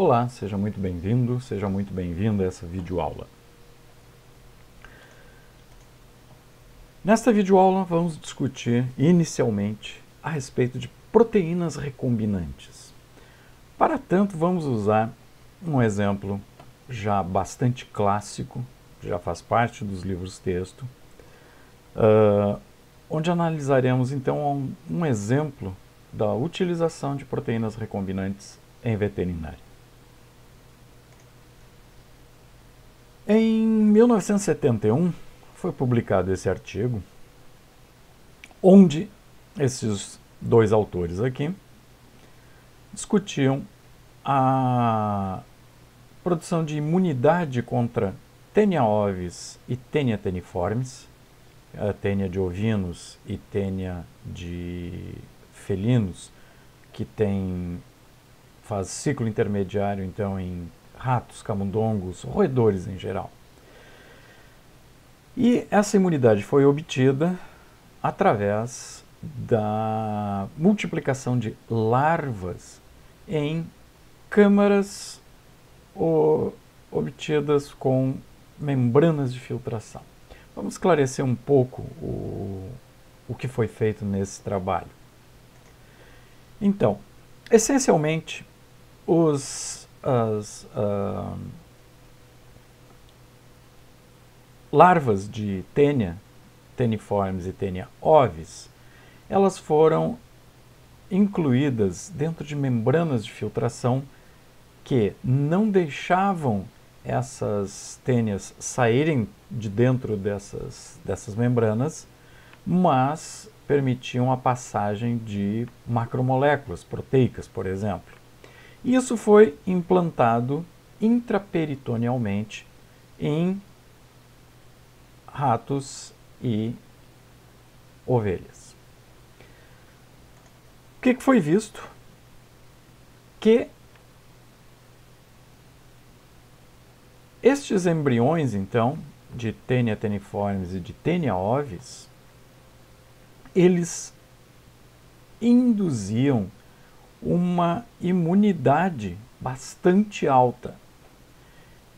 Olá, seja muito bem-vindo, seja muito bem-vinda a essa videoaula. Nesta videoaula vamos discutir inicialmente a respeito de proteínas recombinantes. Para tanto, vamos usar um exemplo já bastante clássico, já faz parte dos livros-texto, onde analisaremos então um exemplo da utilização de proteínas recombinantes em veterinária. Em 1971 foi publicado esse artigo, onde esses dois autores aqui discutiam a produção de imunidade contra Taenia ovis e Taenia teniformes, a Taenia de ovinos e Taenia de felinos, que faz ciclo intermediário então em ratos, camundongos, roedores em geral. E essa imunidade foi obtida através da multiplicação de larvas em câmaras obtidas com membranas de filtração. Vamos esclarecer um pouco o que foi feito nesse trabalho. Então, essencialmente, as larvas de Taenia teniformes e Taenia ovis, elas foram incluídas dentro de membranas de filtração que não deixavam essas tênias saírem de dentro dessas membranas, mas permitiam a passagem de macromoléculas proteicas, por exemplo. Isso foi implantado intraperitonealmente em ratos e ovelhas. O que foi visto? Que estes embriões, então, de Taenia teniformes e de Taenia ovis, eles induziam uma imunidade bastante alta,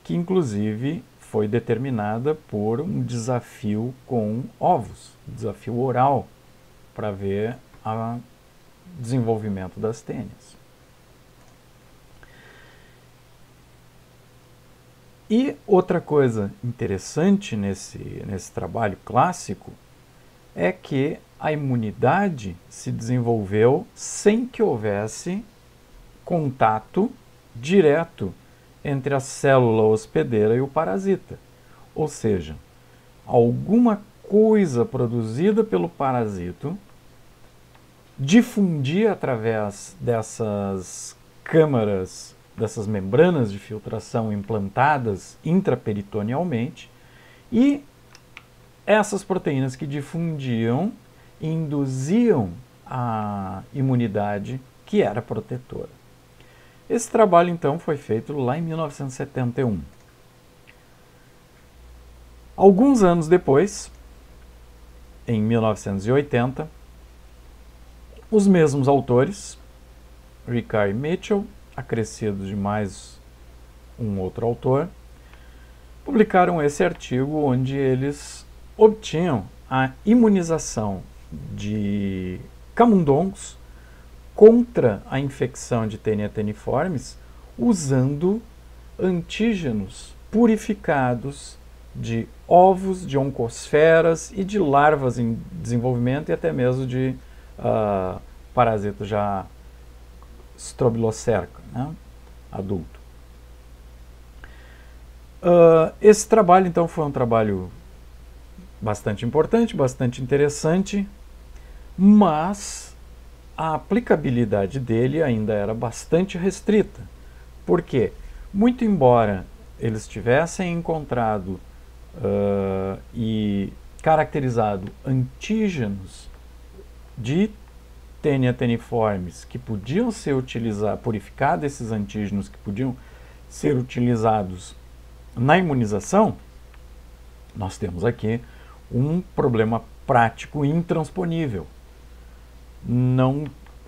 que inclusive foi determinada por um desafio com ovos, desafio oral, para ver o desenvolvimento das tênias. E outra coisa interessante nesse trabalho clássico é que a imunidade se desenvolveu sem que houvesse contato direto entre a célula hospedeira e o parasita. Ou seja, alguma coisa produzida pelo parasito difundia através dessas câmaras, dessas membranas de filtração implantadas intraperitonealmente, e essas proteínas que difundiam induziam a imunidade que era protetora. Esse trabalho, então, foi feito lá em 1971. Alguns anos depois, em 1980, os mesmos autores, Ricard e Mitchell, acrescidos de mais um outro autor, publicaram esse artigo onde eles obtinham a imunização de camundongos contra a infecção de Taenia teniformes usando antígenos purificados de ovos de oncosferas e de larvas em desenvolvimento e até mesmo de parasita já Strobilocerca, né, adulto. Esse trabalho, então, foi um trabalho bastante importante, bastante interessante, mas a aplicabilidade dele ainda era bastante restrita. Por quê? Muito embora eles tivessem encontrado e caracterizado antígenos de Taenia teniformes que podiam ser utilizados, purificados esses antígenos que podiam ser utilizados na imunização, nós temos aqui um problema prático intransponível. Não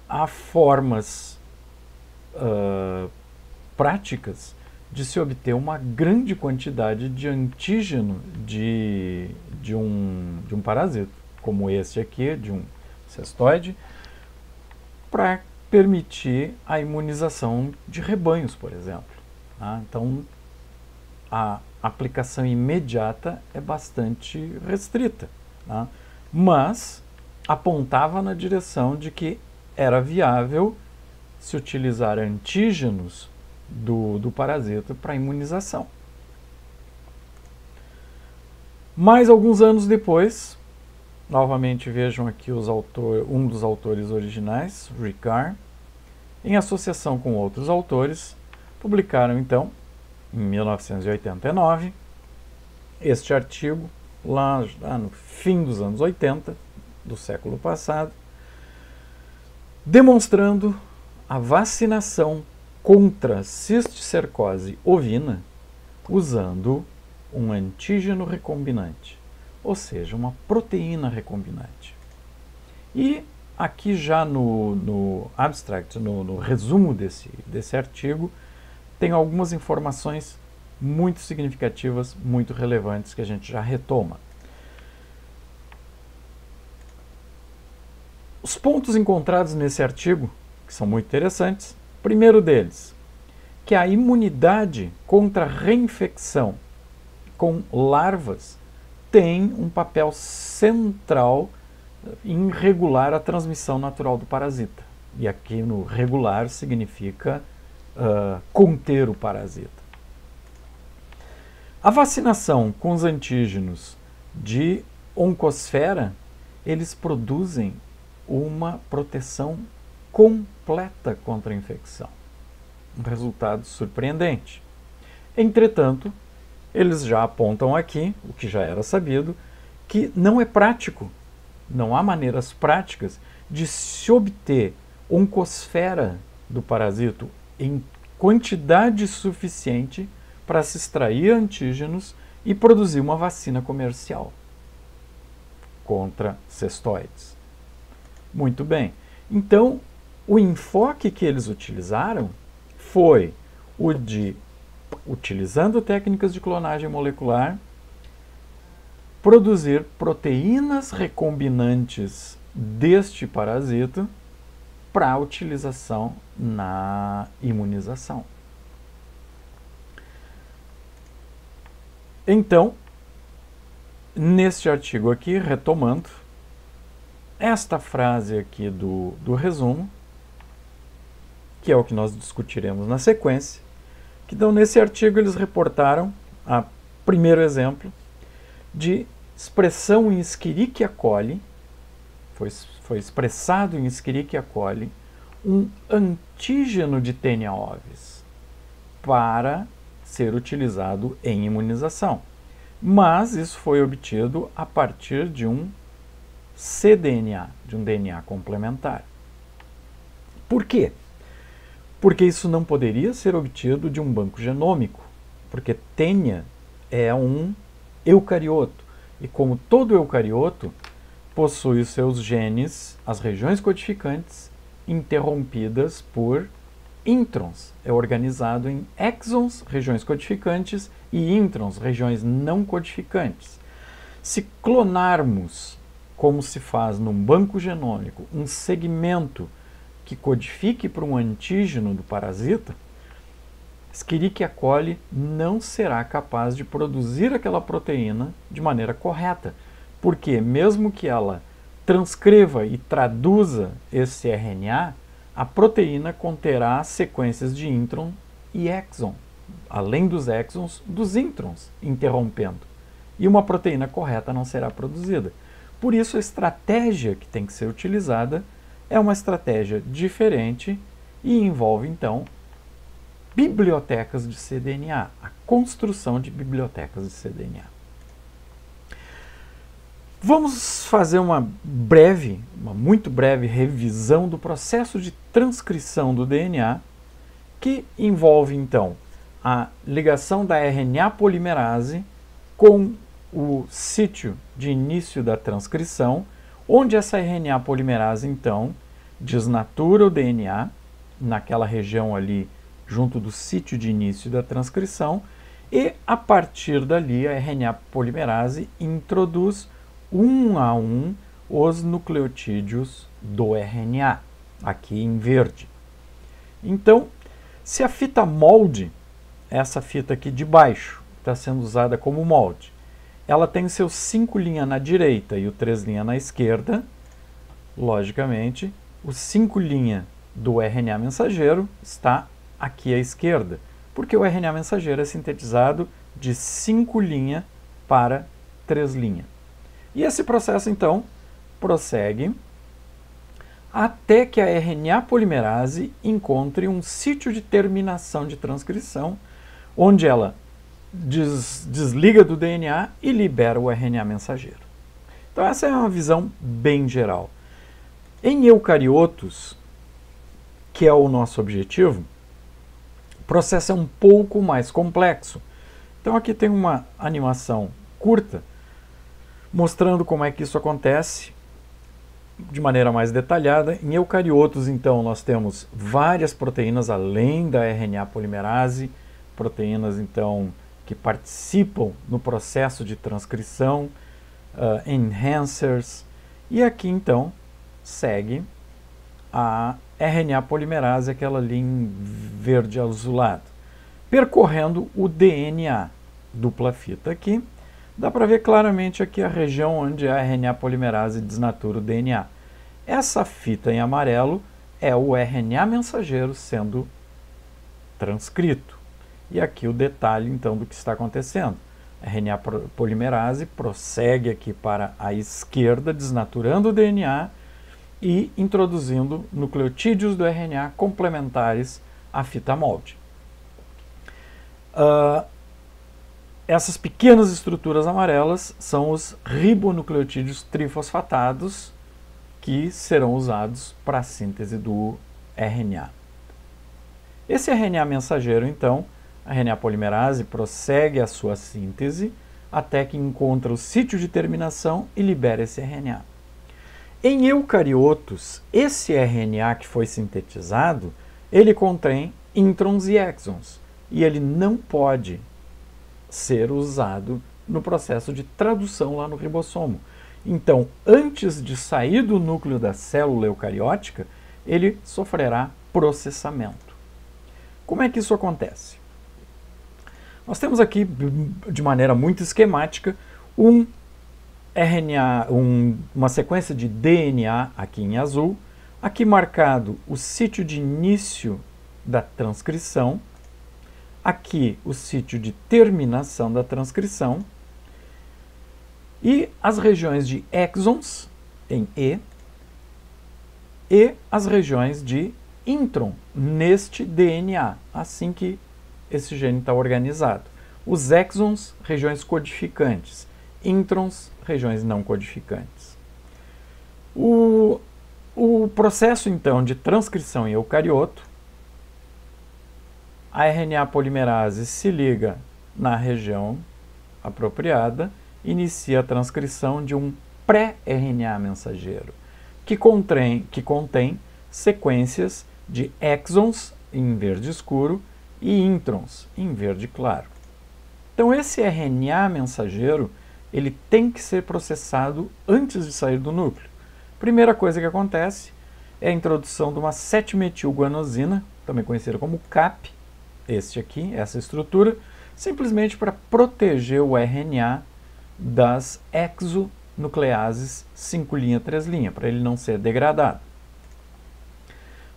há formas práticas de se obter uma grande quantidade de antígeno de um parasita, como este aqui, de um cestoide, para permitir a imunização de rebanhos, por exemplo. Tá? Então, a aplicação imediata é bastante restrita, tá? Mas apontava na direção de que era viável se utilizar antígenos do parasita para imunização. Mais alguns anos depois, novamente vejam aqui um dos autores originais, Ricard, em associação com outros autores, publicaram então, em 1989, este artigo, lá no fim dos anos 80, do século passado, demonstrando a vacinação contra cisticercose ovina usando um antígeno recombinante, ou seja, uma proteína recombinante. E aqui já no abstract, no resumo desse artigo, tem algumas informações muito significativas, muito relevantes que a gente já retoma. Os pontos encontrados nesse artigo, que são muito interessantes, primeiro deles, que a imunidade contra a reinfecção com larvas tem um papel central em regular a transmissão natural do parasita. E aqui no regular significa conter o parasita. A vacinação com os antígenos de oncosfera, eles produzem uma proteção completa contra a infecção. Um resultado surpreendente. Entretanto, eles já apontam aqui, o que já era sabido, que não é prático, não há maneiras práticas de se obter oncosfera do parasito em quantidade suficiente para se extrair antígenos e produzir uma vacina comercial contra cestoides. Muito bem. Então, o enfoque que eles utilizaram foi o de, utilizando técnicas de clonagem molecular, produzir proteínas recombinantes deste parasita para utilização na imunização. Então, neste artigo aqui, retomando, esta frase aqui do resumo, que é o que nós discutiremos na sequência, que então nesse artigo eles reportaram o primeiro exemplo de expressão em Escherichia coli, foi expressado em Escherichia coli um antígeno de Taenia ovis para ser utilizado em imunização. Mas isso foi obtido a partir de um cDNA, de um DNA complementar. Por quê? Porque isso não poderia ser obtido de um banco genômico, porque Taenia é um eucarioto, e como todo eucarioto, possui os seus genes, as regiões codificantes, interrompidas por introns. É organizado em exons, regiões codificantes, e introns, regiões não codificantes. Se clonarmos, como se faz num banco genômico, um segmento que codifique para um antígeno do parasita, Escherichia coli não será capaz de produzir aquela proteína de maneira correta, porque mesmo que ela transcreva e traduza esse RNA, a proteína conterá sequências de intron e exon, além dos exons, dos introns, interrompendo. E uma proteína correta não será produzida. Por isso, a estratégia que tem que ser utilizada é uma estratégia diferente e envolve, então, bibliotecas de cDNA, a construção de bibliotecas de cDNA. Vamos fazer uma muito breve revisão do processo de transcrição do DNA, que envolve, então, a ligação da RNA polimerase com o sítio de início da transcrição, onde essa RNA polimerase, então, desnatura o DNA, naquela região ali junto do sítio de início da transcrição, e a partir dali a RNA polimerase introduz um a um os nucleotídeos do RNA, aqui em verde. Então, se a fita molde, essa fita aqui de baixo, está sendo usada como molde, ela tem seus 5' na direita e o 3' na esquerda, logicamente, o 5' do RNA mensageiro está aqui à esquerda, porque o RNA mensageiro é sintetizado de 5' para 3'. E esse processo, então, prossegue até que a RNA polimerase encontre um sítio de terminação de transcrição, onde ela desliga do DNA e libera o RNA mensageiro. Então essa é uma visão bem geral. Em eucariotos, que é o nosso objetivo, o processo é um pouco mais complexo. Então aqui tem uma animação curta, mostrando como é que isso acontece de maneira mais detalhada. Em eucariotos, então, nós temos várias proteínas além da RNA polimerase, proteínas, então, que participam no processo de transcrição, enhancers, e aqui, então, segue a RNA polimerase, aquela ali em verde azulado, percorrendo o DNA, dupla fita aqui. Dá para ver claramente aqui a região onde a RNA polimerase desnatura o DNA. Essa fita em amarelo é o RNA mensageiro sendo transcrito. E aqui o detalhe, então, do que está acontecendo. A RNA polimerase prossegue aqui para a esquerda, desnaturando o DNA e introduzindo nucleotídeos do RNA complementares à fita molde. Essas pequenas estruturas amarelas são os ribonucleotídeos trifosfatados que serão usados para a síntese do RNA. Esse RNA mensageiro, então, a RNA polimerase prossegue a sua síntese até que encontra o sítio de terminação e libera esse RNA. Em eucariotos, esse RNA que foi sintetizado, ele contém introns e exons, e ele não pode ser usado no processo de tradução lá no ribossomo. Então, antes de sair do núcleo da célula eucariótica, ele sofrerá processamento. Como é que isso acontece? Nós temos aqui, de maneira muito esquemática, um RNA, uma sequência de DNA aqui em azul, aqui marcado o sítio de início da transcrição, aqui o sítio de terminação da transcrição e as regiões de exons em e as regiões de intron neste DNA, assim que esse gene está organizado. Os exons, regiões codificantes, introns, regiões não codificantes. O processo, então, de transcrição em eucarioto, a RNA polimerase se liga na região apropriada, inicia a transcrição de um pré-RNA mensageiro, que contém sequências de exons em verde escuro e introns em verde claro. Então esse RNA mensageiro, ele tem que ser processado antes de sair do núcleo. Primeira coisa que acontece é a introdução de uma 7-metilguanosina, também conhecida como CAP, este aqui, essa estrutura, simplesmente para proteger o RNA das exonucleases 5', 3', para ele não ser degradado.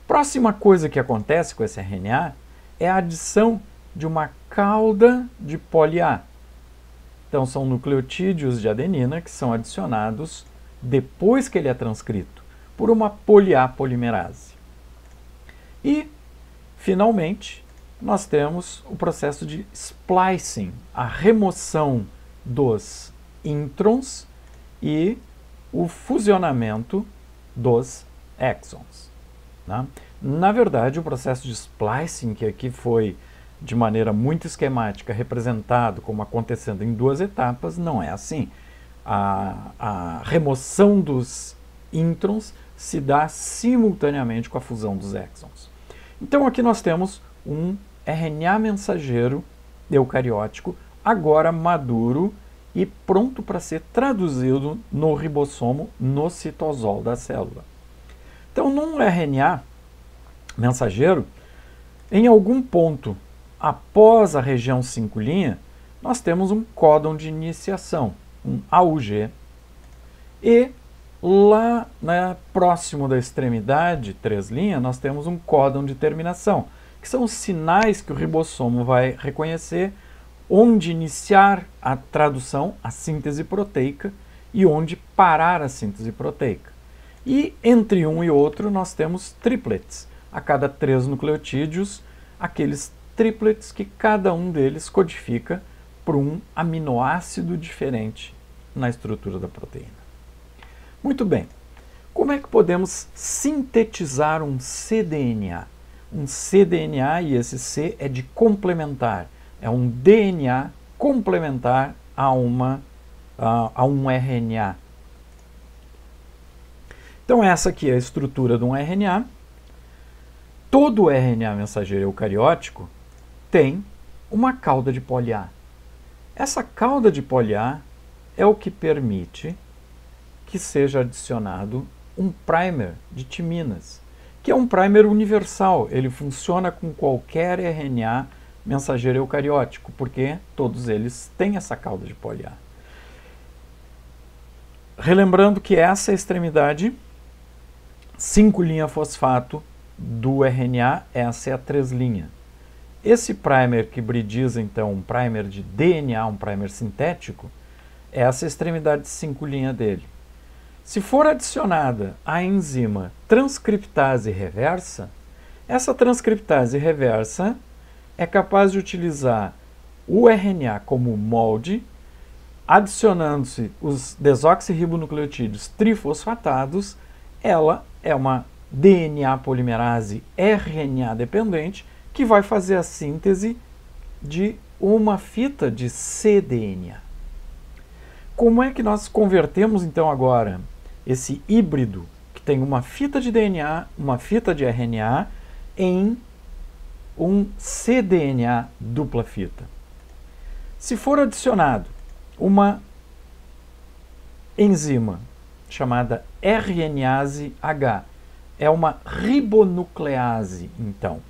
Próxima coisa que acontece com esse RNA é a adição de uma cauda de poli-A. Então são nucleotídeos de adenina que são adicionados depois que ele é transcrito por uma poli-A polimerase. E, finalmente, nós temos o processo de splicing, a remoção dos introns e o fusionamento dos exons. Né? Na verdade, o processo de splicing, que aqui foi de maneira muito esquemática representado como acontecendo em 2 etapas, não é assim. A remoção dos introns se dá simultaneamente com a fusão dos exons. Então aqui nós temos um RNA mensageiro eucariótico, agora maduro e pronto para ser traduzido no ribossomo, no citosol da célula. Então, num RNA mensageiro, em algum ponto após a região 5' nós temos um códon de iniciação, um AUG, e lá, né, próximo da extremidade 3' nós temos um códon de terminação, que são os sinais que o ribossomo vai reconhecer onde iniciar a tradução, a síntese proteica, e onde parar a síntese proteica. E entre um e outro nós temos triplets. A cada 3 nucleotídeos, aqueles triplets que cada um deles codifica por um aminoácido diferente na estrutura da proteína. Muito bem. Como é que podemos sintetizar um cDNA? Um cDNA, e esse C é de complementar, é um DNA complementar a um RNA. Então essa aqui é a estrutura de um RNA. Todo RNA mensageiro eucariótico tem uma cauda de poli-A. Essa cauda de poli-A é o que permite que seja adicionado um primer de timinas, que é um primer universal. Ele funciona com qualquer RNA mensageiro eucariótico, porque todos eles têm essa cauda de poli-A. Relembrando que essa é a extremidade 5' fosfato do RNA, essa é a 3'. Esse primer que hibridiza, então, um primer de DNA, um primer sintético, é essa extremidade 5' dele. Se for adicionada a enzima transcriptase reversa, essa transcriptase reversa é capaz de utilizar o RNA como molde, adicionando-se os desoxirribonucleotídeos trifosfatados. Ela é uma DNA polimerase RNA dependente que vai fazer a síntese de uma fita de cDNA. Como é que nós convertemos então agora esse híbrido que tem uma fita de DNA, uma fita de RNA, em um cDNA dupla fita? Se for adicionado uma enzima chamada RNase H, é uma ribonuclease, então.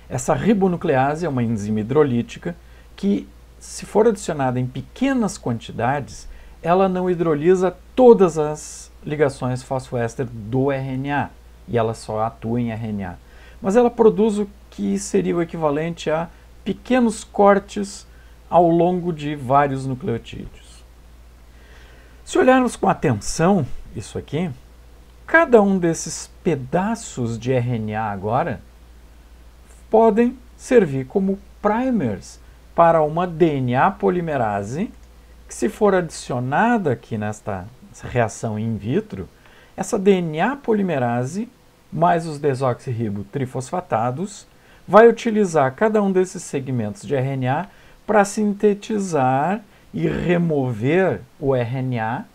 Essa ribonuclease é uma enzima hidrolítica que, se for adicionada em pequenas quantidades, ela não hidrolisa todas as ligações fosfoéster do RNA, e ela só atua em RNA. Mas ela produz o que seria o equivalente a pequenos cortes ao longo de vários nucleotídeos. Se olharmos com atenção isso aqui, cada um desses pedaços de RNA agora podem servir como primers para uma DNA polimerase que, se for adicionada aqui nesta reação in vitro, essa DNA polimerase mais os desoxirribotrifosfatados vai utilizar cada um desses segmentos de RNA para sintetizar e remover o RNA,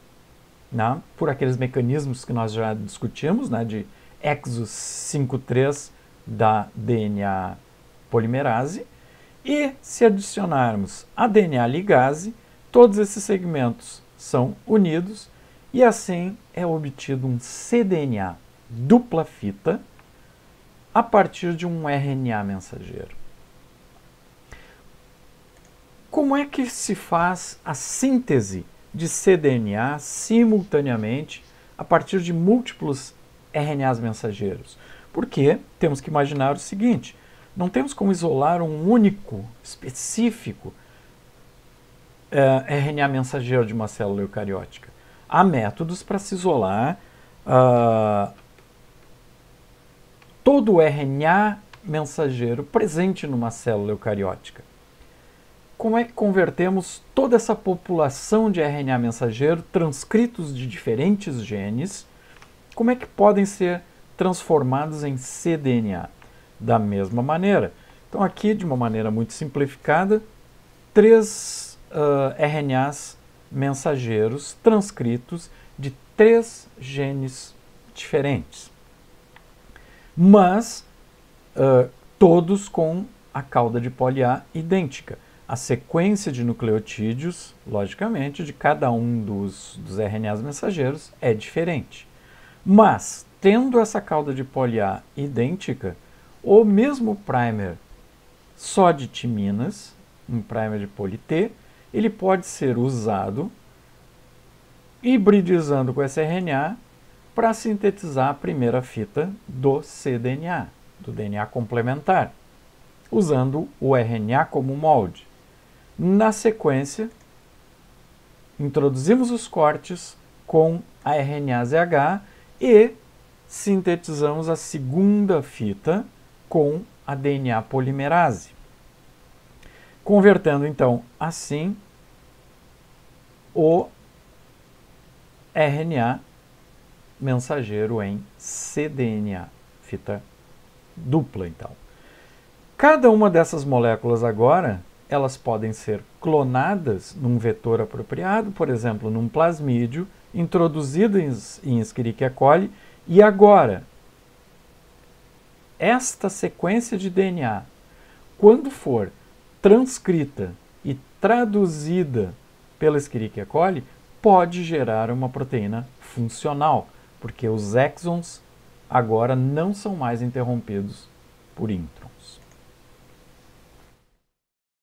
né, por aqueles mecanismos que nós já discutimos, né, de exos 5'3 da DNA polimerase, e se adicionarmos a DNA ligase, todos esses segmentos são unidos e assim é obtido um cDNA dupla fita a partir de um RNA mensageiro. Como é que se faz a síntese de cDNA simultaneamente a partir de múltiplos RNAs mensageiros? Porque temos que imaginar o seguinte: não temos como isolar um único, específico RNA mensageiro de uma célula eucariótica. Há métodos para se isolar todo o RNA mensageiro presente numa célula eucariótica. Como é que convertemos toda essa população de RNA mensageiro transcritos de diferentes genes? Como é que podem ser transformados em cDNA? Da mesma maneira. Então aqui, de uma maneira muito simplificada, 3 RNAs mensageiros transcritos de 3 genes diferentes, mas todos com a cauda de poli A idêntica. A sequência de nucleotídeos, logicamente, de cada um dos RNAs mensageiros é diferente. Mas, tendo essa cauda de poli A idêntica, o mesmo primer só de timinas, um primer de poli T, ele pode ser usado hibridizando com esse RNA para sintetizar a primeira fita do cDNA, do DNA complementar, usando o RNA como molde. Na sequência, introduzimos os cortes com a RNA-ZH e sintetizamos a segunda fita com a DNA polimerase, convertendo então assim o RNA mensageiro em cDNA, fita dupla então. Cada uma dessas moléculas agora, elas podem ser clonadas num vetor apropriado, por exemplo, num plasmídio, introduzido em Escherichia coli, e agora, esta sequência de DNA, quando for transcrita e traduzida pela Escherichia coli, pode gerar uma proteína funcional, porque os exons agora não são mais interrompidos por intron.